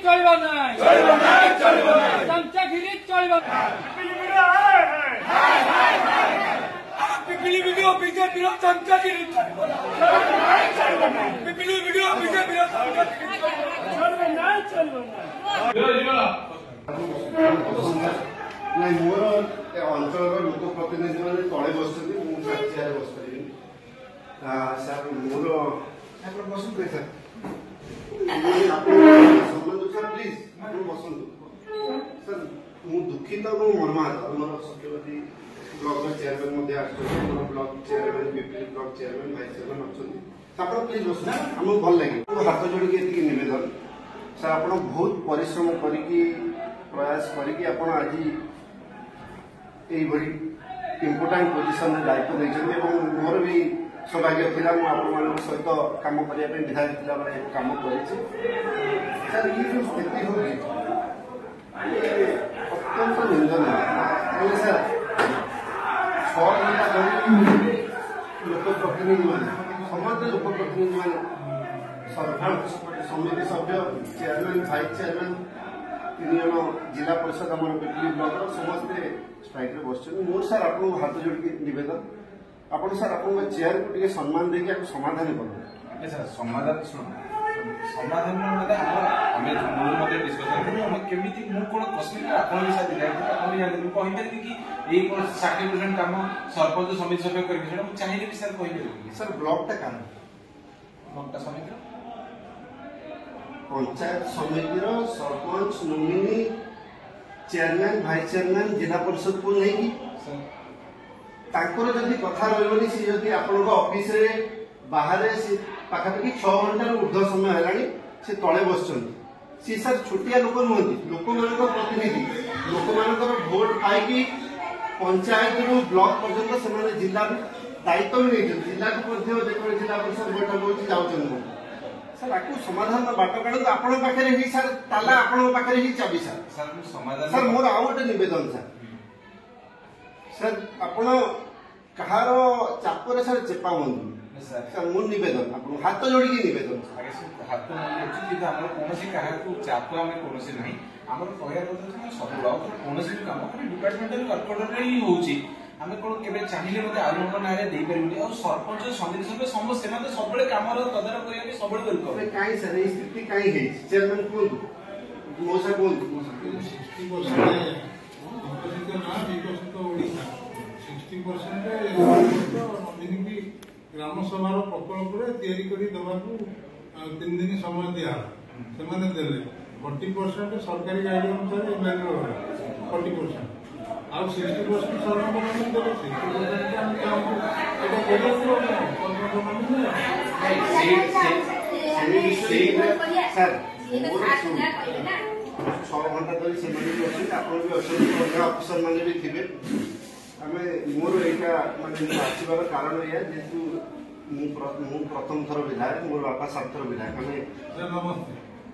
चलिबा नाही चमचागिरी चलिबा पिपली video BJP रो चमचागिरी पिपली video BJP रो चमचागिरी चलिबा नाही ନାଇଁ ମୋର ଅଞ୍ଚଳର ଲୋକ ପ୍ରତିନିଧି ମାନେ ତଳେ ବସୁଛନ୍ତି ମୁଁ ଚେୟାର ବସିପାରିବି ସାର୍ ମୋର ଆପଣ ବସନ୍ତୁ ସାର୍ ସମ୍ମାନ ସାର୍ ପ୍ଲିଜ୍ ଆପଣ ବସନ୍ତୁ ସାର୍ ମୁଁ ଦୁଃଖିତ ଏବଂ ମର୍ମାହତ ଆମର ସତ୍ୟବତୀ ବ୍ଲକର ଚେୟାରମ୍ୟାନ୍ ମଧ୍ୟ ଆସୁଛନ୍ତି ଆମର block chairman Pipili block chairman vice chairman ଅଛନ୍ତି ଆପଣ ପ୍ଲିଜ୍ ବସନ୍ତୁ ଆମକୁ ଭଲ ଲାଗେ ହାତ ଯୋଡ଼ିକି ଏତିକି ନିବେଦନ ସାର୍ ଆପଣ ବହୁତ ପରିଶ୍ରମ କରିକି ପ୍ରୟାସ କରିକି ଆପଣ ଆଜି এইভাবে ইম্পর্টাট পজিশনে দায়িত্ব নিয়েছেন এবং মোর বি সৌভাগ্য লা আপনার সহিত কাম করা বিধায়ক লা বেড়ে কাম করেছি স্যার এই যে স্থিতি হচ্ছে অত্যন্ত নিন্দনীয় তাহলে স্যার 6 ঘন্টা ধরে লোকপ্রতিনিধি মানে সমস্ত লোকপ্রতিনিধি মানে সরপঞ্চ সমিতি সভ্য চেয়ারম্যান ভাইস চেয়ারম্যান 3 জন जिला परिषद आम पिपली ब्लॉक समस्ते स्ट्राइक बस मोर सार आप हाथ जोड़ नवेदन आप सार आप चेयर को सम्मान देके समाधान कर समाधान समाधान डिस्कसन केमी कौन क्वेश्चन आपड़ी कहीपरि कि 60% कम सरपंच समिति सभ्य कर चाहिए भी सर कहीपर सर ब्लॉकटा क्या ब्लॉकटा समिति पंचायत समिति sarpanch nominee chairman vice chairman जिला परिषद को नहीं जदि कथा रही सी जदि आपण ऑफिस रे बाहर पाखापाखि 6 घंटार ऊर्ध समय है से तले बस सी सर छोटिया लोक नुहति लोक मान प्रतिनिधि लोक मान भोट पाई पंचायत रु ब्लॉक पर्यंत से जिला दायित्व भी नहीं जिला को जिला परिषद बैठक हो सर आपको समाधान बाट काढ़ आपण पाखे ही सर ताला आपण पाखे ही चाबी सर समाधान सर मोर आउ गोटे नवेदन सर सर आपण कहार चापर सर चेपा हूँ सर मोर नवेदन आप हाथ जोड़ी नवेदन हाथ कौन क्या चाप आम कौन ना आम कह सब ब्लॉक कौन भी कम डिपार्टमेंटल वर्कऑर्डर ही होची आम कौन के चाहिए मतलब आउ जन ना देपारे और सरपंच समिति सभ्य समस्त सब कम तदारख करके सब कहीं सर ये स्थिति कहीं है चेयरमैन कहतु मौसा कहतु 60% ग्राम सभा प्रकल्प 3 दिन समय दिया से 40% सरकारी गाइड अनुसार 40% ଆଉ 60% ସରକାରଙ୍କ ଦେଲେ 60% ଆମେ ଚାହୁଁଛୁ ଏଟା କେବଳ सर 6 घंटा धरी से अफिसर मैंने भी थे आम मोर यहाँ मानने आसबार कारण या जेहतु प्रथम थर विधायक मोर बापा 7 थर विधायक आम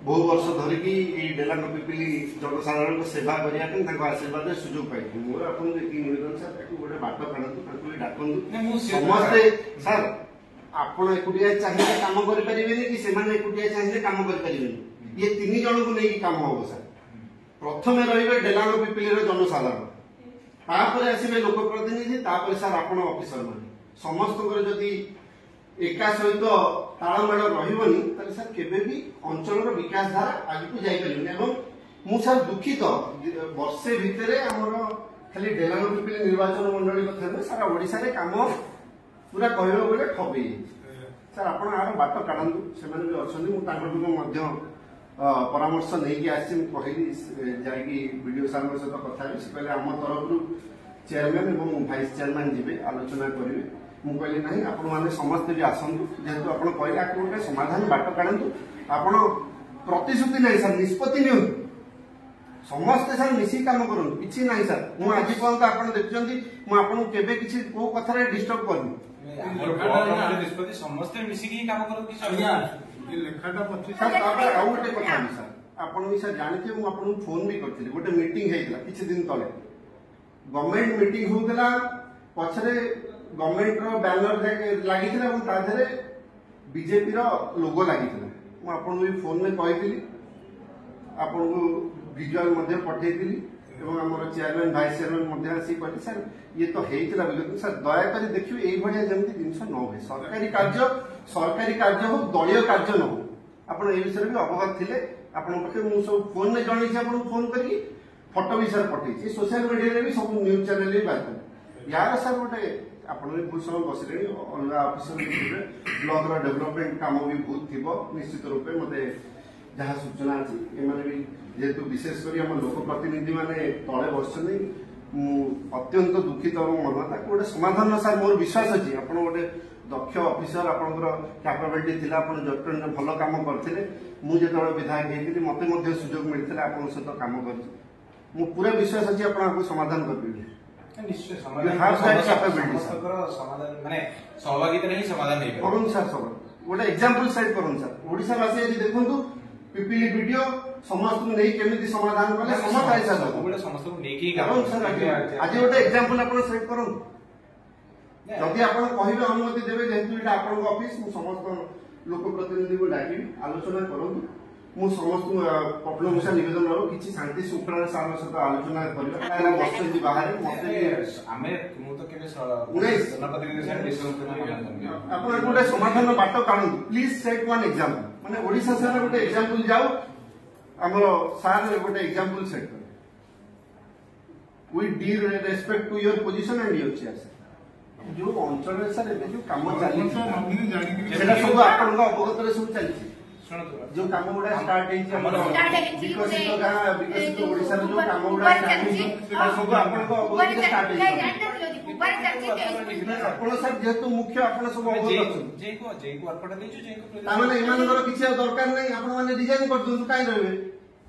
बहु वर्ष धरिकी डेलांग पिपिली जनसाधारण सेवा करने आशीर्वाद सुजोग पाई मोर आप निवेदन सर गोटे बाट काढ़ू डाकू समस्ते सर आपण एकुटिया चाहिए काम करें कि एकुटिया चाहिए काम करें ये 3 जन को लेकिन काम हम सर प्रथम रे डेलांग पिपिली जनसाधारण तापर आसवे लोक प्रतिनिधि तापर सर आपण ऑफिसर मान समस्त जदि एका सहित तालमेल रही सर केबे भी अंचल विकास धारा आगे जापर मु सर दुखित वर्षे भितर आमर खाली डेलांग पिपिली निर्वाचन मंडली कथा सारा ओडिशा रे काम पूरा कहवा गले ठप सर आप बाट काढ़ू से अच्छा परामर्श नहीं कहली जाडी सार सहित कथा कहले आम तरफ चेयरमैन और भाइस चेयरमैन जी आलोचना करेंगे मुझे कहली ना आपण मैंने समस्ते भी आसतु जेहेतु आप कहले गोटे समाधान बाट काढ़ू आप प्रतिश्रुति ना सर निष्पत्ति नि समस्ते सर मिसिक काम करूँ कि ना सर मुझे आज पर्यटन आप देखुं मुझे किसी कौ कथार डिस्टर्ब करनी समस्ते मिसिकी काम करो गोटे कथा सर आप सर जानते मुझे आपको फोन भी करी गोटे मीटिंग होता किसी दिन तले गवर्नमेंट मीटिंग होता पछरे गवर्नमेंट बैनर लगी बीजेपी लोगो लगी मुझे फोन में कही ଆପଣଙ୍କୁ ଭିଜୁଆଲ ମଧ୍ୟ ପଠେଇଥିଲି ଏବଂ ଆମର ଚେୟାରମ୍ୟାନ ଭାଇସ୍ ଚେୟାରମ୍ୟାନ ମଧ୍ୟ ଆସି କହିଲେ ସାର୍ ଇଏ ତ ହେଇଥିଲା ବୋଲି ସାର୍ ଦୟାକରି ଦେଖିବେ ଏଇଭଳିଆ ଯେମିତି ଜିନିଷ ନ ହୁଏ ସରକାରୀ କାର୍ଯ୍ୟ ହଉ ଦଳୀୟ କାର୍ଯ୍ୟ ନ ହଉ ଆପଣ ଏ ବିଷୟରେ ବି ଅବଗତ ଥିଲେ ଆପଣଙ୍କ ପାଖରେ ମୁଁ ସବୁ ଫୋନରେ ଜଣେଇଛି ଆପଣଙ୍କୁ ଫୋନ କରିକି ଫଟୋ ବି ସାର୍ ପଠେଇଛି ସୋସିଆଲ ମିଡିଆରେ ବି ସବୁ ନ୍ୟୁଜ ଚ୍ୟାନେଲ ବି ବାହାରିଥିଲା ୟାର ସାର୍ ଗୋଟେ ଆପଣ ବି ବହୁତ ସମୟ ବସିଲେଣି ଅଲଗା ଅଫିସର ଥିବେ ବ୍ଲକର ଡେଭଲପମେଣ୍ଟ କାମ ବି ବହୁତ ଥିବ ନିଶ୍ଚିତ ରୂପେ ମତେ ଯାହା ସୂଚନା ଅଛି ଏମାନେ ବି ଯେହେତୁ ବିଶେଷ କରି ଆମ ଲୋକପ୍ରତିନିଧି ମାନେ ତଳେ ବସିଛନ୍ତି ମୁଁ ଅତ୍ୟନ୍ତ ଦୁଃଖିତ ଏବଂ ମନ ତାକୁ ଗୋଟେ ସମାଧାନ ସାର୍ ମୋର ବିଶ୍ୱାସ ଅଛି ଆପଣ ଗୋଟେ ଦକ୍ଷ ଅଫିସର ଆପଣଙ୍କର କ୍ୟାପାବିଲିଟି ଥିଲା ଆପଣ ଜଟଣୀରେ ଭଲ କାମ କରିଥିଲେ ମୁଁ ଯେତେବେଳେ ବିଧାୟକ ହେଇଥିଲି ମତେ ମଧ୍ୟ ସୁଯୋଗ ମିଳିଥିଲା ଆପଣଙ୍କ ସହିତ କାମ କରିଛି ମୁଁ ପୁରା ବିଶ୍ୱାସ ଅଛି ଆପଣ ଆକୁ ସମାଧାନ କରିପାରିବେ ନିଶ୍ଚୟ ସହଭାଗିତାରେ ହିଁ ସମାଧାନ ହେଇପାରିବ କରନ୍ତୁ ସାର୍ ସବୁ ଗୋଟେ ଏକ୍ସାମ୍ପଲ ସାଇଡ୍ କରନ୍ତୁ ସାର୍ ଓଡ଼ିଶାବାସୀ ଆଜି ଦେଖନ୍ତୁ ପିପିଲି ଭିଡିଓ ସମସ୍ତଙ୍କୁ ନେଇ କେମିତି ସମାଧାନ କଲେ ସମସ୍ତଙ୍କୁ ନେଇକି ଆଜି ଗୋଟେ ଏକ୍ସାମ୍ପଲ ଆପଣ ସେଟ୍ କରନ୍ତୁ ଯଦି ଆପଣ କହିବେ ଅନୁମତି ଦେବେ ଯେହେତୁ ଏଇଟା ଆପଣଙ୍କ ଅଫିସ ମୁଁ ସମସ୍ତ ଲୋକପ୍ରତିନିଧିଙ୍କୁ ଡାକିବି ଆଲୋଚନା କରନ୍ତୁ ମୁଁ ସମସ୍ତଙ୍କୁ ପ୍ରଫୁଲ୍ଲ ମିଶ୍ର ନିବେଦନ ରହୁ କିଛି ଶାନ୍ତି ଶୃଙ୍ଖଳାରେ ସାରଙ୍କ ସହିତ ଆଲୋଚନା କରିବା ବସିଛନ୍ତି ବାହାରେ ଆପଣ ଗୋଟେ ସମାଧାନ ବାଟ କାଢନ୍ତୁ ପ୍ଲିଜ ସେଟ୍ ୱାନ୍ ଏକ୍ସାମ୍ପଲ ମାନେ ଓଡ଼ିଶା ସାର୍ ଗୋଟେ ଏକ୍ସାମ୍ପଲ ଯାଉ ଆମର ସାର୍ ଗୋଟେ ଏକ୍ସାମ୍ପଲ ସେଟ୍ କରେ with due respect to your position and your chair ଯୋଉ ଅଞ୍ଚଳରେ ସାର୍ ଏବେ ଯୋଉ କାମ ଚାଲିଛି ସେଟା ସବୁ ଆପଣଙ୍କ ଅବଗତରେ ସବୁ ଚାଲିଛି जो काम गुड़ा स्टार्ट विकसित गाँ विकसित ओडिशा जो काम गुड़ा सब आप जेहेतु मुख्य आप सब किसी दरकार नहीं आप डिजाइन कर रहे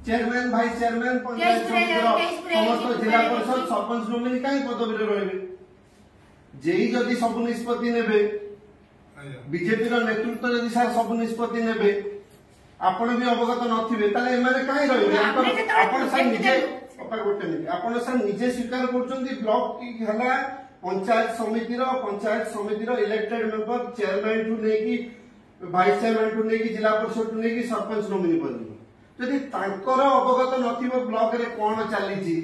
चेयरमैन भाइस चेयरमैन पंचायत समस्त जिला परिषद सरपंच नोमिनी कहीं पदवी रहे जेई जदि सब निष्पत्ति ने बीजेपी नेतृत्व जदि सार सब निष्पत्ति ने आपण भी अवगत नथिबे ताले एमाने काहे रहिबे आपण सार निजे गोटे मिनिट आपण सार निजे स्वीकार करछन्ती ब्लॉक की हला पंचायत समिति रो इलेक्टेड मेंबर चेयरमैन टू नेकी वाइस चेयरमैन टू नेकी जिला परिषद टू नेकी सरपंच नोमिनी पर्यंत जदि तांकर अवगत नथिबो ब्लॉक रे कोन चली छी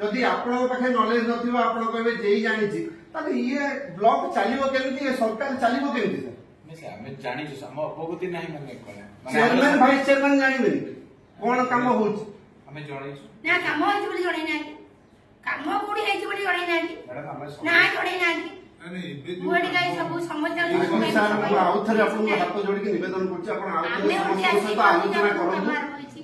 जदि आपण पाखे नॉलेज नथिबो आपण कहबे जेई जानि छी ताले ये ब्लॉक चलिबो केमिति सरकार चलिबो केमिति चेयरमैन भाइस चेयरमैन जानवे कौन काम होउछ हमें जणैछु ना काम होइछ बोली जणै नाही काम कोडी हेइछ बोली जणै नाही ना जणै नाही अरे बोडी गाई सब समझ आउथरे आपन हाथ जोडी के निवेदन करछि आपन आउथरे समस्त सहित आलोचना करंतु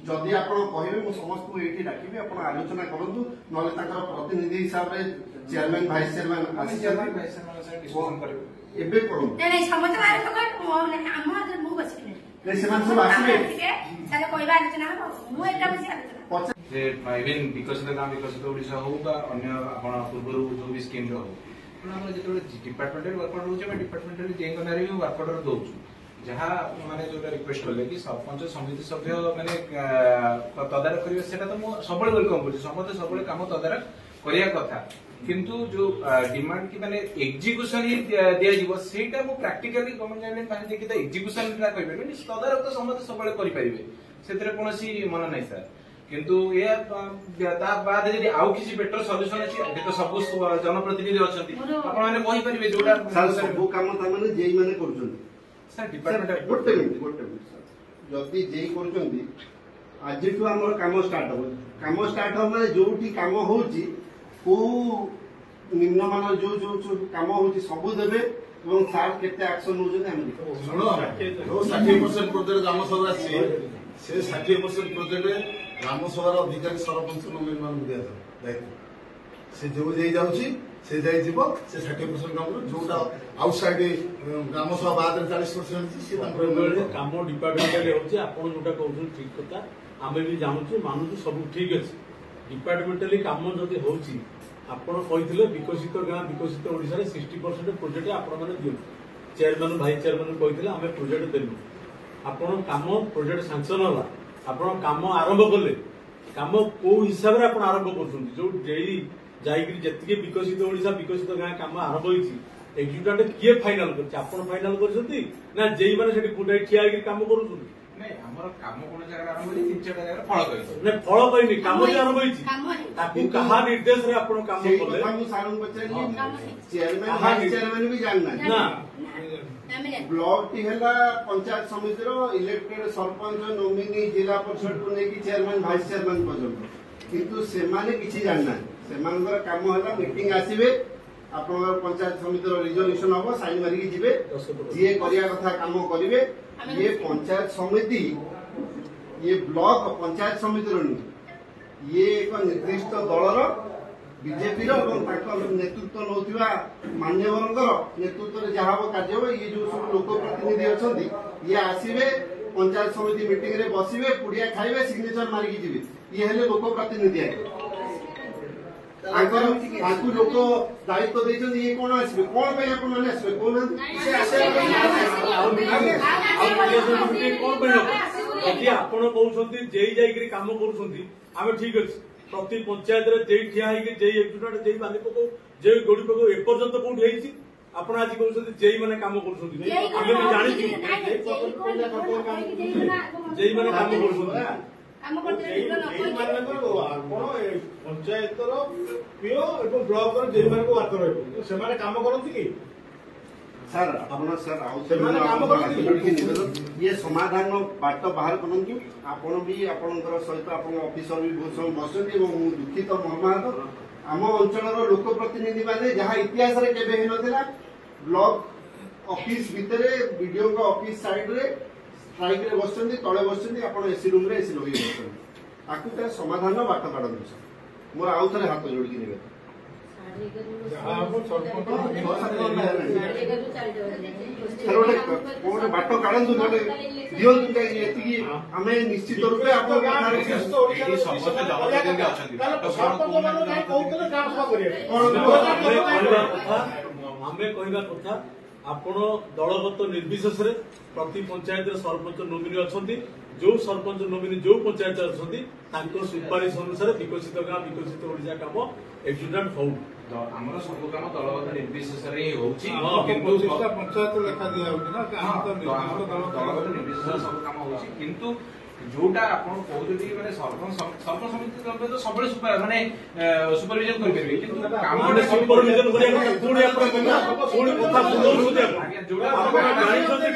जदि आपन कहिबे मु समस्त को एठी डाकिबे आपन आलोचना करंतु नले ताकर प्रतिनिधि हिसाब रे चेयरमैन भाइस चेयरमैन आसी जाबे भाइस चेयरमैन से डिस्कशन करबे एबे करंतु नहीं समझ मार तो हम मु बसिले नहीं सेमान सब आसीबे ताले कोइबा आलोचना हो मु एटा बसी आलोचना जे इवन विकसित गाँ विकसित ओडिशा हो बा अन्य आपण पूर्वरु जो भी स्कीम रो हम जेतबे डिपार्टमेंटल वर्क ऑर्डर होचे डिपार्टमेंटल जेंग नारे भी वर्क ऑर्डर दोछु जहा माने जोटा रिक्वेस्ट करले कि सरपंच समिति सभ्य माने तदारक करिवे सेटा तो मु सबले वेलकम करछि समते सबले काम तदारक करिया कथा किंतु जो डिमांड की माने एग्जीक्यूशन ही दिया जीवो सेटा मु प्रैक्टिकली गवर्नमेंट गाइडलाइन पाने देखि त एग्जीक्यूशन ना कहि परबे तदारक तो समते सबले करि परिबे सेतरे कोनोसी मन नै सर किंतु ये ता बाद यदि आउ किसी बेटर सॉल्यूशन अछि ए तो सब जनप्रतिनिधि अछंती आपण माने कहि परिबे जोटा सर सब काम त माने जेई माने करछंती सर डिपार्टमेंट गोटे मिनिट सर जदी जेई करछंती आज तो हमर काम स्टार्ट हो माने जोठी काम होउची को निम्नमान जो जो काम होउची सब देबे এবং সার কেতে অ্যাকশন নউছেন আমি শুনো जो 60% प्रोजेक्ट ग्राम सभा আছে से 60% प्रोजेक्ट ग्राम सभार अधिकारी सरपंच नोमिनी मान दिया दायित्व से जो जे जाउची से जाई जीवो से 60% काम जोटा आउटसाइड ग्राम सभा बाद 40% से काम डिपार्टमेंटल होची आपण जोटा कहउछन ठीक कथा आमे भी जानछु मानुछु सब ठीक अछि डिपार्टमेंटली काम जदि होची आपण कहिथिले विकसित गाँ विकसित ओडिसा रे 60% प्रोजेक्ट आपण माने दियो चेयरमैन भाइस चेयरमैन कहिथिले आमे प्रोजेक्ट देलु आपण काम प्रोजेक्ट सैंक्शन होला आपण काम आरंभ करले काम को हिसाब रे आपण आरंभ करछन जो जेई जाईकरी जतिके विकसित ओडिसा विकसित गाँ काम आरंभ होईची एग्जीक्यूटिव किए फाइनल करछ आपण फाइनल करछथि ना जेई माने सेठी पुटाई ठिया आकी काम करूछथि ନାଇଁ ଆମର କାମ କୋଣ ଜାଗାରେ ଆରମ୍ଭ ହେଇଛି 3-4 ଜାଗାରେ ଫଳ କରିଛି ନାଇଁ ଫଳ ପାଇନି କାମ ଯେ ଆରମ୍ଭ ହେଇଛି ତାକୁ କାହା ନିର୍ଦ୍ଦେଶରେ ଆପଣ କାମ ସେଇ କଲେ କଥା ମୁଁ ସାର୍ଙ୍କୁ ପଚାରିଲି ଚେୟାରମ୍ୟାନ ଭାଇସ୍ ଚେୟାରମ୍ୟାନ ବି ଜାଣିନାହାନ୍ତି ନା ବ୍ଲକ ଟି ହେଲା ପଞ୍ଚାୟତ ସମିତିର ଇଲେକ୍ଟେଡ ସରପଞ୍ଚ ନୋମିନି ଜିଲ୍ଲା ପରିଷଦକୁ ନେଇକି ଚେୟାରମ୍ୟାନ ଭାଇସ୍ ଚେୟାରମ୍ୟାନ ପର୍ଯ୍ୟନ୍ତ କିନ୍ତୁ ସେମାନେ କିଛି ଜାଣିନାହାନ୍ତି ସେମାନଙ୍କର କାମ ହେଲା ମିଟିଂ ଆସିବେ ଆପଣଙ୍କର ପଞ୍ଚାୟତ ସମିତିର ରିଜଲ୍ୟୁସନ ହବ ସାଇନ୍ ମାରିକି ଯିବେ ଯିଏ କରିବା କଥା କାମ କରିବେ ଇଏ ପଞ୍ଚାୟତ ସମିତି ଇଏ ବ୍ଲକ ପଞ୍ଚାୟତ ସମିତିର ନୁହେଁ ଇଏ ଏକ ନିର୍ଦ୍ଦିଷ୍ଟ ଦଳର ବିଜେପିର ଏବଂ ତାଙ୍କ ନେତୃତ୍ୱ ନେଉଥିବା ମାନ୍ୟବରଙ୍କର ନେତୃତ୍ୱରେ ଯାହା ହବ କାର୍ଯ୍ୟ ହବ ଇଏ ଯୋଉ ସବୁ ଲୋକ ପ୍ରତିନିଧି ଅଛନ୍ତି ଇଏ ଆସିବେ ପଞ୍ଚାୟତ ସମିତି ମିଟିଂରେ ବସିବେ ପୁଡ଼ିଆ ଖାଇବେ ସିଗ୍ନେଚର ମାରିକି ଯିବେ ଇଏ ହେଲେ ଲୋକ ପ୍ରତିନିଧି ଆଗେ ତାଙ୍କୁ ଲୋକ ଦାୟିତ୍ୱ ଦେଇଛନ୍ତି ଇଏ କଣ ଆସିବେ କଣ ପାଇଁ ଆପଣମାନେ ଆସିବେ କହୁନାହାନ୍ତି କଣ ପାଇଁ ଯଦି ଆପଣ କହୁଛନ୍ତି ଯେଇ ଯାଇକିରି କାମ କରୁଛନ୍ତି ଆମେ ଠିକ ଅଛି ପ୍ରତି ପଞ୍ଚାୟତରେ ଯେଇ ଠିଆ ହେଇକି ଯେଇ ଏକ୍ଜିକ୍ୟୁଟିଭ ଯେଇ ବାଲି ପକଉ ଯେଇ ଗୋଡି ପକଉ ଏପର୍ଯ୍ୟନ୍ତ କୋଉଠି ହେଇଛି ଆପଣ ଆଜି କହୁଛନ୍ତି ଯେଇ ମାନେ କାମ କରୁଛନ୍ତି ଆମେ ବି ଜାଣିଛୁ ଯେଇ ମାନେ କାମ କରୁଛନ୍ତି ପଞ୍ଚାୟତର ପିଓ ଏବଂ ବ୍ଲକର ଯେଉଁମାନଙ୍କୁ ୱାର୍କର ରହିବ ସେମାନେ କାମ କରନ୍ତି କି ସାର୍ ଆପଣ ସାର୍ ଆଉ ସେମାନେ କାମ କରନ୍ତି ଇଏ ସମାଧାନ ବାଟ ବାହାର କରନ୍ତୁ ଆପଣ ବି ଆପଣଙ୍କର ସହିତ ଆପଣଙ୍କ ଅଫିସର ବି ବହୁତ ସମୟ ବସନ୍ତି ଏବଂ ମୁଁ ଦୁଃଖିତ ମର୍ମାହତ ଆମ ଅଞ୍ଚଳର ଲୋକ ପ୍ରତିନିଧି ମାନେ ଯାହା ଇତିହାସରେ କେବେ ହେଇନଥିଲା ବ୍ଲକ ଅଫିସ ଭିତରେ ବିଡିଓଙ୍କ ଅଫିସ ସାଇଡରେ ଷ୍ଟ୍ରାଇକରେ ବସିଛନ୍ତି ତଳେ ବସିଛନ୍ତି ଆପଣ ଏସି ରୁମରେ ଏସି ଲଗେଇ ବସିଛନ୍ତି ତାକୁ ତାର ସମାଧାନ ବାଟ କାଢନ୍ତୁ ସାର୍ ମୋର ଆଉ ଥରେ ହାତ ଯୋଡ଼ିକି ନେବେ ଗୋଟେ ବାଟ କାଢନ୍ତୁ ଗୋଟେ ଦିଅନ୍ତୁ ଏତିକି ଆମେ ନିଶ୍ଚିତ ରୂପେ ଆମେ କହିବା କଥା ଆପଣ ଦଳଗତ ନିର୍ବିଶେଷରେ ପ୍ରତି ପଞ୍ଚାୟତରେ ସରପଞ୍ଚ ନୋମିନି ଅଛନ୍ତି ଯୋଉ ସରପଞ୍ଚ ନୋମିନି ଯୋଉ ପଞ୍ଚାୟତରେ ଅଛନ୍ତି ତାଙ୍କ ସୁପାରିଶ ଅନୁସାରେ ବିକଶିତ ଗାଁ ବିକଶିତ ଓଡିଶା କାମ ଏକ୍ଜିକ୍ୟୁଟ ହଉ ଆମର ସବୁ କାମ ଦଳଗତ ନିର୍ବିଶେଷରେ ହିଁ ହଉଛି କିନ୍ତୁ ପଞ୍ଚାୟତ ଲେଖା ଦିଆହଉଛି ନା ଦଳଗତ ନିର୍ବିଶେଷରେ ସବୁ କାମ ହଉଛି କିନ୍ତୁ ଯୋଉଟା ଆପଣ କହୁଛନ୍ତି ମାନେ ସରପଞ୍ଚ ସମିତି ସବୁବେଳେ ମାନେ ସୁପରଭିଜନ କରିପାରିବେ କିନ୍ତୁ ସୁପରଭିଜନ କରିବା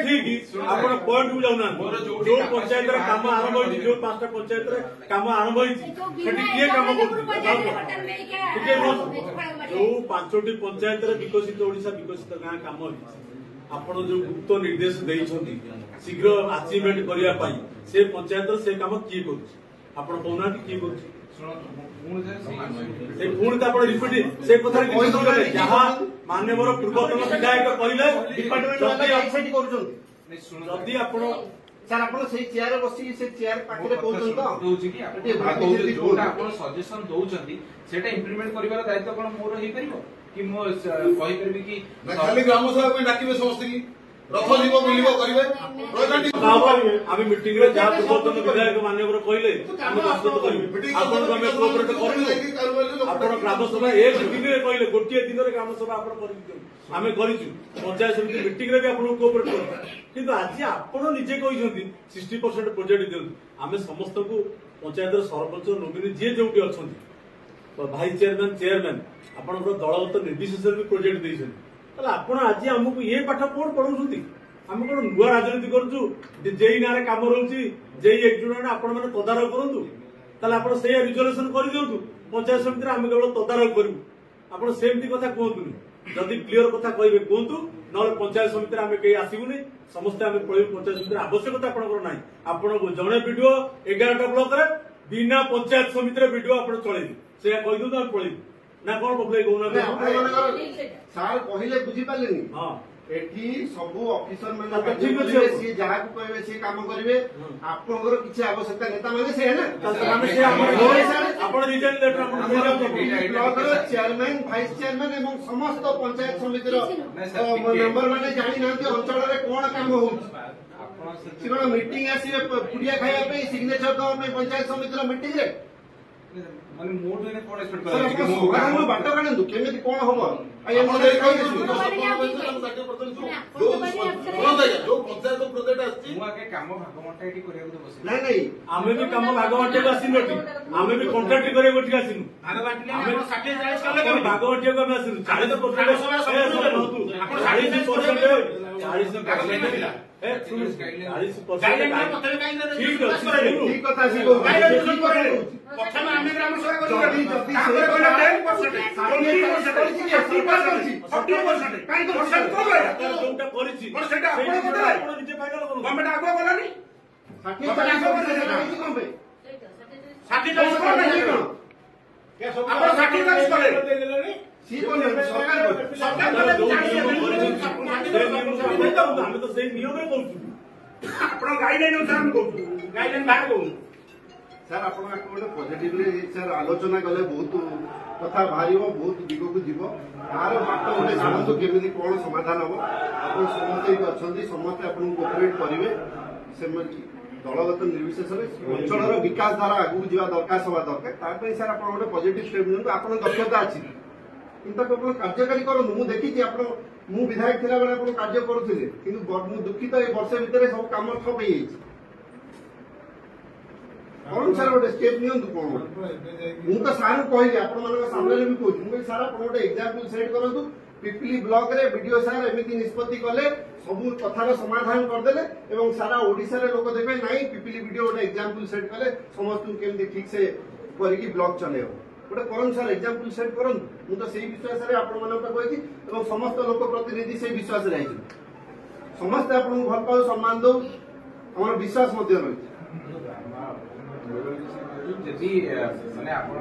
ଠିକ ଆପଣ ପଏଣ୍ଟକୁ ଯାଉନାହାନ୍ତି ଯୋଉ ପଞ୍ଚାୟତରେ କାମ ଆରମ୍ଭ ହେଇଛି ଯୋଉ 5ଟା ପଞ୍ଚାୟତରେ କାମ ଆରମ୍ଭ ହେଇଛି ସେଠି କିଏ କାମ କରୁଛି ଯୋଉ 5ଟି ପଞ୍ଚାୟତରେ ବିକଶିତ ଓଡିଶା ବିକଶିତ ଗାଁ କାମ ହେଇଛି ଆପଣ ଯୋଉ ଗୁପ୍ତ ନିର୍ଦ୍ଦେଶ ଦେଇଛନ୍ତି ଶୀଘ୍ର ଆଚିଭମେଣ୍ଟ କରିବା ପାଇଁ ସେ ପଞ୍ଚାୟତର ସେ କାମ କିଏ କରୁଛି ଆପଣ କହୁନାହାନ୍ତି କିଏ କରୁଛି ପୁଣି ତ ଆପଣ ରିପିଟ ସେ କଥାରେ ଯାହା ମାନ୍ୟବର ପୂର୍ବତନ ବିଧାୟକ କହିଲେ ଡିପାର୍ଟମେଣ୍ଟ କରୁଛନ୍ତି ଯଦି ଆପଣ ସାର୍ ଆପଣ ସେଇ ଚେୟାରରେ ବସିକି ସେ ଚେୟାର ପାଖରେ କହୁଛନ୍ତି ଯୋଉଟା ଆପଣ ସଜେସନ ଦଉଛନ୍ତି ସେଇଟା ଇମ୍ପ୍ଲିମେଣ୍ଟ କରିବାର ଦାୟିତ୍ୱ କଣ ମୋର ହେଇପାରିବ କି ମୁଁ କହିପାରିବି କି ଖାଲି ଗ୍ରାମ ସଭା ପାଇଁ ଡାକିବେ ସମସ୍ତଙ୍କୁ ରଥ ଯିବ ବୁଲିବ କରିବେ ଆମେ ମିଟିଂ ରେ ଯାହା ପୂର୍ବତନ ବିଧାୟକ ମାନ୍ୟବର କହିଲେ ଆମେ ପ୍ରସ୍ତୁତ କରିବୁ ଆପଣଙ୍କୁ ଆମେ କୋଅପରେଟ କରିବୁ ଆପଣ ଗ୍ରାମସଭା ଏ ମିଟିଂରେ କହିଲେ ଗୋଟିଏ ଦିନରେ ଗ୍ରାମସଭା ଆପଣ କରିଦିଅନ୍ତୁ ଆମେ କରିଛୁ ପଞ୍ଚାୟତ ସମିତି ମିଟିଂରେ ବି ଆପଣଙ୍କୁ କୋଅପରେଟ କରିବୁ କିନ୍ତୁ ଆଜି ଆପଣ ନିଜେ କହିଛନ୍ତି 60% ପ୍ରୋଜେକ୍ଟ ଦିଅନ୍ତୁ ଆମେ ସମସ୍ତଙ୍କୁ ପଞ୍ଚାୟତର ସରପଞ୍ଚ ନୋମିନି ଯିଏ ଯୋଉଠି ଅଛନ୍ତି ଭାଇସ୍ ଚେୟାରମ୍ୟାନ ଚେୟାରମ୍ୟାନ ଆପଣଙ୍କର ଦଳଗତ ନିର୍ବିଶେଷରେ ବି ପ୍ରୋଜେକ୍ଟ ଦେଇଛନ୍ତି ତାହେଲେ ଆପଣ ଆଜି ଆମକୁ ଏ ପାଠ କୋଣ ପଢଉଛନ୍ତି ଆମେ କଣ ନୂଆ ରାଜନୀତି କରୁଛୁ ଯେଇ ନାଁରେ କାମ ରହୁଛି ଯେଇ ଏକ୍ଜିକ୍ୟୁଟିଭ ଆପଣ ମାନେ ତଦାରଖ କରନ୍ତୁ ତାହେଲେ ଆପଣ ସେଇଆ ରିଜଲ୍ୟୁସନ କରିଦିଅନ୍ତୁ ପଞ୍ଚାୟତ ସମିତିରେ ଆମେ କେବଳ ତଦାରଖ କରିବୁ ଆପଣ ସେମିତି କଥା କୁହନ୍ତୁନି ଯଦି କ୍ଲିୟର କଥା କହିବେ କୁହନ୍ତୁ ନହେଲେ ପଞ୍ଚାୟତ ସମିତିରେ ଆମେ କେହି ଆସିବୁନି ସମସ୍ତେ ଆମେ ପଳେଇବୁ ପଞ୍ଚାୟତ ସମିତିରେ ଆବଶ୍ୟକତା ଆପଣଙ୍କର ନାହିଁ ଆପଣଙ୍କୁ ଜଣେ ବିଡିଓ 11ଟା ବ୍ଲକରେ ବିନା ପଞ୍ଚାୟତ ସମିତିରେ ବିଡିଓ ଆପଣ ଚଳେଇବେ ସେଇଆ କହିଦିଅନ୍ତୁ ଆମେ ପଳେଇବୁ ନା କଣ ପ୍ରୋବ୍ଲେମ କହୁନାହାନ୍ତି ସାର୍ କହିଲେ ବୁଝିପାରିଲେନି ହଁ ଏଠି ସବୁ ଅଫିସର ମାନେ ଠିକ ଅଛି ସିଏ ଯାହାକୁ କହିବେ ସିଏ କାମ କରିବେ ଆପଣଙ୍କର କିଛି ଆବଶ୍ୟକତା ନେତା ମାନେ ସେ ନା ଆପଣ ରିଜାଇନ ଲେଟର ବ୍ଲକର ଚେୟାରମ୍ୟାନ ଭାଇସ୍ ଚେୟାରମ୍ୟାନ ଏବଂ ସମସ୍ତ ପଞ୍ଚାୟତ ସମିତିର ମେମ୍ବର ମାନେ ଜାଣିନାହାନ୍ତି ଅଞ୍ଚଳରେ କଣ କାମ ହଉଛି ସେ କଣ ମିଟିଂ ଆସିବେ ପୁଡ଼ିଆ ଖାଇବା ପାଇଁ ସିଗ୍ନେଚର ଦେବା ପାଇଁ ପଞ୍ଚାୟତ ସମିତିର ମିଟିଂରେ ମାନେ ମୋଠୁ ଏଇନେ କଣ ଏକ୍ସପେକ୍ଟ ସାର୍ କରାଯାଉଛି ଆପଣ ସମାଧାନର ବାଟ କାଢନ୍ତୁ କେମିତି କଣ ହବ ଯୋଉ ପଞ୍ଚାୟତ ପ୍ରୋଜେକ୍ଟ ଆସିଛି ମୁଁ ଆଗେ କାମ ଭାଗବଣ୍ଟା ଏଠି କରିବାକୁ ତ ବସିବି। ନାଇଁ ନାଇଁ ଆମେ ବି କାମ ଭାଗ ବାଣ୍ଟିବାକୁ ଆସିନୁ ଏଠି, ଆମେ ବି କଣ୍ଟ୍ରାକ୍ଟ କରିବାକୁ ଏଠିକି ଆସିନୁ। ଭାଗ ବାଣ୍ଟିଲେ ଆମେ ଆପଣ 60-40 କଲେ ଆମେ ଭାଗ ବାଣ୍ଟିବାକୁ ଆମେ ଆସିନୁ। 40% ଠିକ କଥା ସେ କହୁଛି। ପ୍ରଥମେ ଆମେ ଗ୍ରାମ ସେବା ଯଦି ତାପରେ କହିଲେ 10% କାଇଁ percent କଣ ରହିଲା? ଯୋଉଟା କରିଛି କଣ ସେଇଟା ଆପଣ କରିଦେଲେ? ଆପଣ ନିଜେ ଫାଇନାଲ କରନ୍ତୁ। ଗଭର୍ଣ୍ଣମେଣ୍ଟ ଆଗୁଆ ଗଲାନି 60-40% କଣ ପାଇଁ 60-40 କଣ ପାଇଁ ଆପଣ 60-40 କଲେ ସିଏ କଣ ସରକାର କରେ। ସରକାର କଲେ ମୁଁ ଜାଣିଛି ଆମେ ତ ସେଇ ନିୟମରେ କରୁଛୁ। ଆପଣ ଗାଇଡଲାଇନ ଅନୁସାରେ ଆମେ କହୁଛୁ, ଗାଇଡଲାଇନ ବାହାର କହୁଛୁ। ସାର୍ ଆପଣ ଗୋଟେ ପଜିଟିଭଲି ସାର୍ ଆଲୋଚନା କଲେ ବହୁତ କଥା ବାହାରିବ, ବହୁତ ଦିଗକୁ ଯିବ। ତାର ବାଟ ଗୋଟେ ଜାଣନ୍ତୁ କେମିତି କଣ ସମାଧାନ ହବ। ଆପଣ ସମସ୍ତେ ଏଠି ଅଛନ୍ତି, ସମସ୍ତେ ଆପଣଙ୍କୁ କୋପରେଟ କରିବେ। ସେମିତି ଦଳଗତ ନିର୍ବିଶେଷରେ ଅଞ୍ଚଳର ବିକାଶ ଦ୍ୱାରା ଆଗକୁ ଯିବା ଦରକାର ହେବା ଦରକାର। ତା ପାଇଁ ସାର୍ ଆପଣ ଗୋଟେ ପଜିଟିଭ ଷ୍ଟେପ୍ ନିଅନ୍ତୁ। ଆପଣଙ୍କ ଦକ୍ଷତା ଅଛି କିନ୍ତୁ ତାକୁ ଆପଣ କାର୍ଯ୍ୟକାରୀ କରନ୍ତୁ। ମୁଁ ଦେଖିଛି ଆପଣ, ମୁଁ ବିଧାୟକ ଥିଲାବେଳେ ଆପଣ କାର୍ଯ୍ୟ କରୁଥିଲେ, କିନ୍ତୁ ମୁଁ ଦୁଃଖିତ ଏ ବର୍ଷ ଭିତରେ ସବୁ କାମ ଠପ୍ ହେଇଯାଇଛି। କଣ ସାର୍ ଗୋଟେ ଷ୍ଟେପ୍ ନିଅନ୍ତୁ କଣ ଗୋଟେ। ମୁଁ ତ ସାର୍ କହିଲି ଆପଣମାନଙ୍କ ସାମ୍ନାରେ ବି କହୁଛି, ମୁଁ କହିଲି ସାର୍ ଆପଣ ଗୋଟେ ଏକ୍ସାମ୍ପଲ ସେଟ୍ କରନ୍ତୁ। ପିପିଲି ବ୍ଲକରେ ବିଡିଓ ସାର୍ ଏମିତି ନିଷ୍ପତ୍ତି କଲେ, ସବୁ କଥାର ସମାଧାନ କରିଦେଲେ ଏବଂ ସାରା ଓଡିଶାରେ ଲୋକ ଦେବେ ନାଇଁ ପିପିଲି ବିଡିଓ ଗୋଟେ ଏକ୍ସାମ୍ପଲ ସେଟ୍ କଲେ ସମସ୍ତଙ୍କୁ କେମିତି ଠିକ୍ ସେ କରିକି ବ୍ଲକ ଚଲେଇବ। ଗୋଟେ କରନ୍ତୁ ସାର୍ ଏକ୍ସାମ୍ପଲ ସେଟ୍ କରନ୍ତୁ। ମୁଁ ତ ସେଇ ବିଶ୍ୱାସରେ ଆପଣମାନଙ୍କ କହିଛି ଏବଂ ସମସ୍ତ ଲୋକ ପ୍ରତିନିଧି ସେଇ ବିଶ୍ୱାସରେ ଆଇଛନ୍ତି। ସମସ୍ତେ ଆପଣଙ୍କୁ ଭଲ ପାଉ, ସମ୍ମାନ ଦଉ, ଆମର ବିଶ୍ୱାସ ମଧ୍ୟ ରହିଛି। ଯଦି ମାନେ ଆପଣ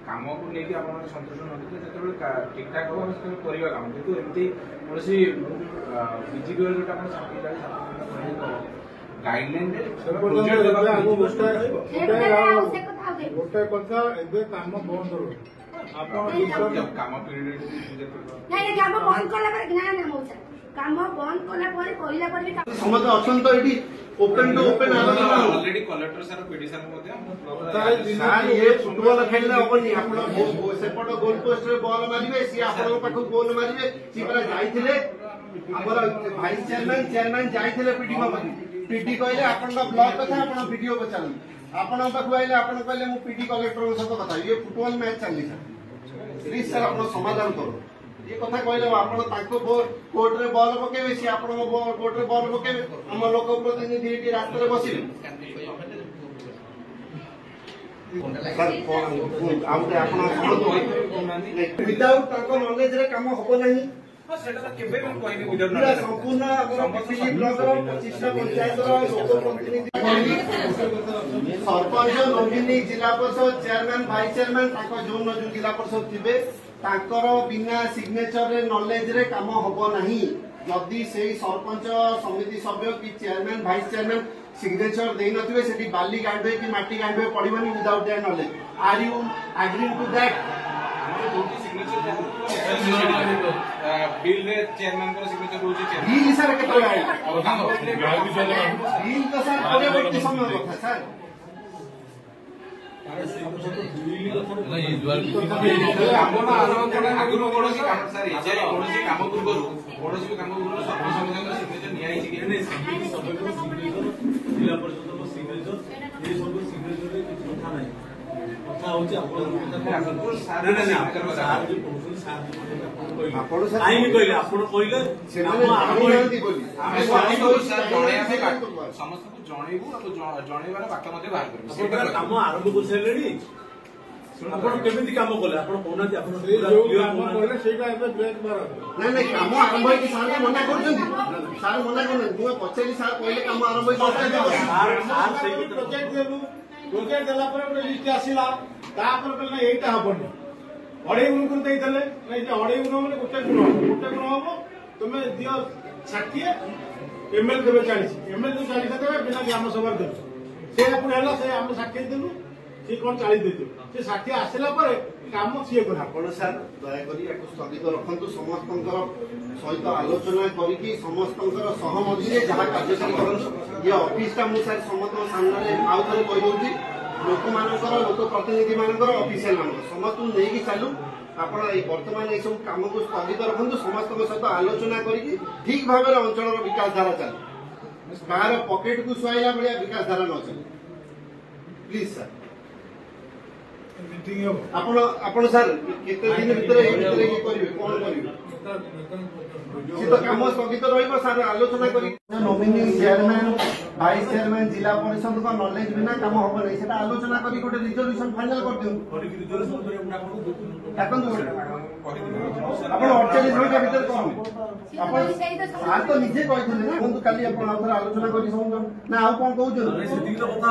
କାମକୁ ନେଇକି ଆପଣ ସନ୍ତୁଷ୍ଟ ନଥିଲେ ଯେତେବେଳେ ଠିକ ଠାକ ହବ ଆମେ ସେତେବେଳେ କରିବା କାମ, କିନ୍ତୁ ଏମିତି କୌଣସି ବିଜେପି ଯୋଉଟା ଆପଣ ଗାଇଡଲାଇନରେ ଗୋଟେ କଥା ଏବେ କାମ ବନ୍ଦ ରହୁଛି। ଆପଣ କାମ ପିରିୟଡ ନାଇଁ କାମ ବନ୍ଦ କଲା ପରେ ନା ନା ମଉସା କାମ ବନ୍ଦ କଲା ପରେ କହିଲା ପରେ ସମସ୍ତେ ଅଛନ୍ତି ତ ଏଠି ଓପେନ ଟୁ ଓପେନ ଆଲୋଚନା ହବ। Already collector sir PD sir ମଧ୍ୟ ସାର୍ ଇଏ ଫୁଟବଲ ଖେଳିଲେ ହବନି। ଆପଣ ସେପଟ ଗୋଲ ପୋଷ୍ଟରେ ବଲ ମାରିବେ, ସିଏ ଆପଣଙ୍କ ପାଖକୁ ଗୋଲ ମାରିବେ। ସିଏ ପରା ଯାଇଥିଲେ ଆମର ଭାଇସ ଚେୟାରମ୍ୟାନ ଯାଇଥିଲେ ପିଡି ପାଖକୁ। ପିଡି କହିଲେ ଆପଣଙ୍କ ବ୍ଲକ କଥା ଆପଣ ଭିଡିଓ ପଚାରନ୍ତୁ। ଆପଣଙ୍କ ପାଖକୁ ଆଇଲେ ଆପଣ କହିଲେ ମୁଁ ପିଡି କଲେକ୍ଟରଙ୍କ ସହିତ କଥା। ଇଏ ଫୁଟବଲ ମ୍ୟାଚ ଚାଲିଛି ସାର୍। ପ୍ଲିଜ ସାର୍ ଆପଣ ସମାଧାନ କରନ୍ତୁ। ये कथा कहले आपण ताको कोर्ट रे बॉल पकेबे, सी आपण कोर्ट रे बॉल पकेबे, हम लोक प्रतिनिधि एटी रास्ता रे बसिबे। सर आउटे आपण समझो विदाउट ताको नॉलेज रे काम होबो नाही। हां सेटा तो केबे भी कहबे विदाउट पूरा संपूर्ण पिपिली ब्लॉक रो 25 टा पंचायत रो लोक प्रतिनिधि सरपंच नोमिनी जिला परिषद चेयरमैन वाइस चेयरमैन ताको जोन जो जिला परिषद थिबे तांकर बिना सिग्नेचर रे नॉलेज रे काम होबो नाही। जदि सेही सरपंच समिति सभ्य कि चेयरमैन वाइस चेयरमैन सिग्नेचर देई नथिबे सेठी बाली गांडे कि माटी गांडे पड़िबनी without their knowledge. Are you agreeing to that? Bill रे चेयरमैन को सिग्नेचर होची चेयरमैन बिल सर केतो आइ बिल तो सर परवर्ती समय कथा सर ଆଗରୁ କୌଣସି କାମ ସାର୍ କୌଣସି କାମ ପୂର୍ବରୁ ସରପଞ୍ଚ ସିଗ୍ନେଚର ନିଆଯାଇଛି କି ଜିଲ୍ଲା ପରିଷଦ ସିଗ୍ନେଚର ଏ ସବୁ ସିଗ୍ନେଚରରେ କିଛି କଥା ନାହିଁ। କଥା ହଉଛି ଆପଣ ସାର୍ କାହିଁକି କହିଲେ ଆପଣ କହିଲେ ସେମାନେ ଜାଣିନାହାନ୍ତି ବୋଲି ଆମେ ସମସ୍ତଙ୍କୁ ଜଣେଇବୁ ଆଉ ଜଣେଇବାର ବାଟ ମଧ୍ୟ ବାହାର କରିବୁ। ଆପଣ କାମ ଆରମ୍ଭ କରିସାରିଲେଣି। ଆପଣ କେମିତି କାମ କଲେ ଆପଣ କହୁନାହାନ୍ତି। ଆପଣ କହିଲେ ସେଇଟା ଏବେ ବ୍ରେକ୍ ମାର। ନାଇଁ ନାଇଁ କାମ ଆରମ୍ଭ ହେଇକି ସାର୍ ମନା କରୁଛନ୍ତି। ସାର୍ ମନା କରୁଛନ୍ତି। ମୁଁ ପଚାରି ସାର୍ କହିଲେ କାମ ଆରମ୍ଭ ହେଇକି ପ୍ରୋଜେକ୍ଟ ଦେଲୁ, ପ୍ରୋଜେକ୍ଟ ଦେଲା ପରେ ଗୋଟେ ଲିଷ୍ଟ ଆସିଲା, ତାପରେ କହିଲେ ଏଇଟା ହବନି। 2.5 ଗୁଣ ଦେଇଥିଲେ, ନାଇଁ 2.5 ଗୁଣ ମାନେ 1 ଗୁଣ ହବ। 1 ଗୁଣ ହବ ତୁମେ ଦିଅ 60, ଏମଏଲ ଦେବେ 40, ଏମଏଲ 40 ଦେବେ ବିନା ଗ୍ରାମ ସଭାରେ ଦେବେ। ସେ ପୁଣି ହେଲା ସେ ଆମେ 60 ଦେଲୁ, ସିଏ କଣ 40 ଦେଇଦେବେ। ସେ 60 ଆସିଲା ପରେ କାମ ସିଏ କରେ। ଆପଣ ସାର୍ ଦୟାକରି ୟାକୁ ସ୍ଥଗିତ ରଖନ୍ତୁ। ସମସ୍ତଙ୍କର ସହିତ ଆଲୋଚନା କରିକି ସମସ୍ତଙ୍କର ସହମତିରେ ଯାହା କାର୍ଯ୍ୟକାରୀ କରନ୍ତୁ। ଇଏ ଅଫିସଟା ମୁଁ ସାର୍ ସମସ୍ତଙ୍କ ସାମ୍ନାରେ ଆଉ ଥରେ କହିଦେଉଛି, लोक प्रतिनिधि मानकर ऑफिशियल मान समस्त नहीं चलू आप बर्तमान ये सब कम को स्थगित रखु समस्त सहित आलोचना करी ठीक भाव अंचल विकास धारा चल कहार पकेट को सुहाइला भाया विकास धारा न चले प्लीज सर मीटिंग हो आपण सर केते दिन भीतर ये करिवे कोन करिवे से तो काम स्थगित रहिबो सर आलोचना करी नॉमिनी चेयरमैन वाइस चेयरमैन जिला परिषद को नॉलेज बिना काम होबो नै सेटा आलोचना करी गोटे रिजोल्यूशन फाइनल कर दियो आपण 48 घंटा भीतर करू आपण सर तो निजे कहिथिले ना बंधु काली आपण आउथर आलोचना करी समझ ना आउ कोन कहउछ सेटिंग तो बता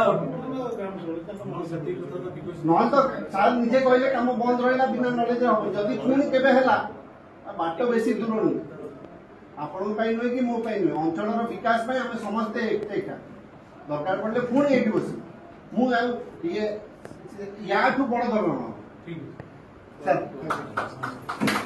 नॉन तो सर निजे कहले काम बंद रहिला बिना नॉलेज हो जदी पुणी केबे हैला बाट बेसी दूर नहीं आपण नुहे कि मो अंचल विकास आम समस्ते एकटा दरकार पड़े पुणी ये बस मुझे या बड़ धरण सर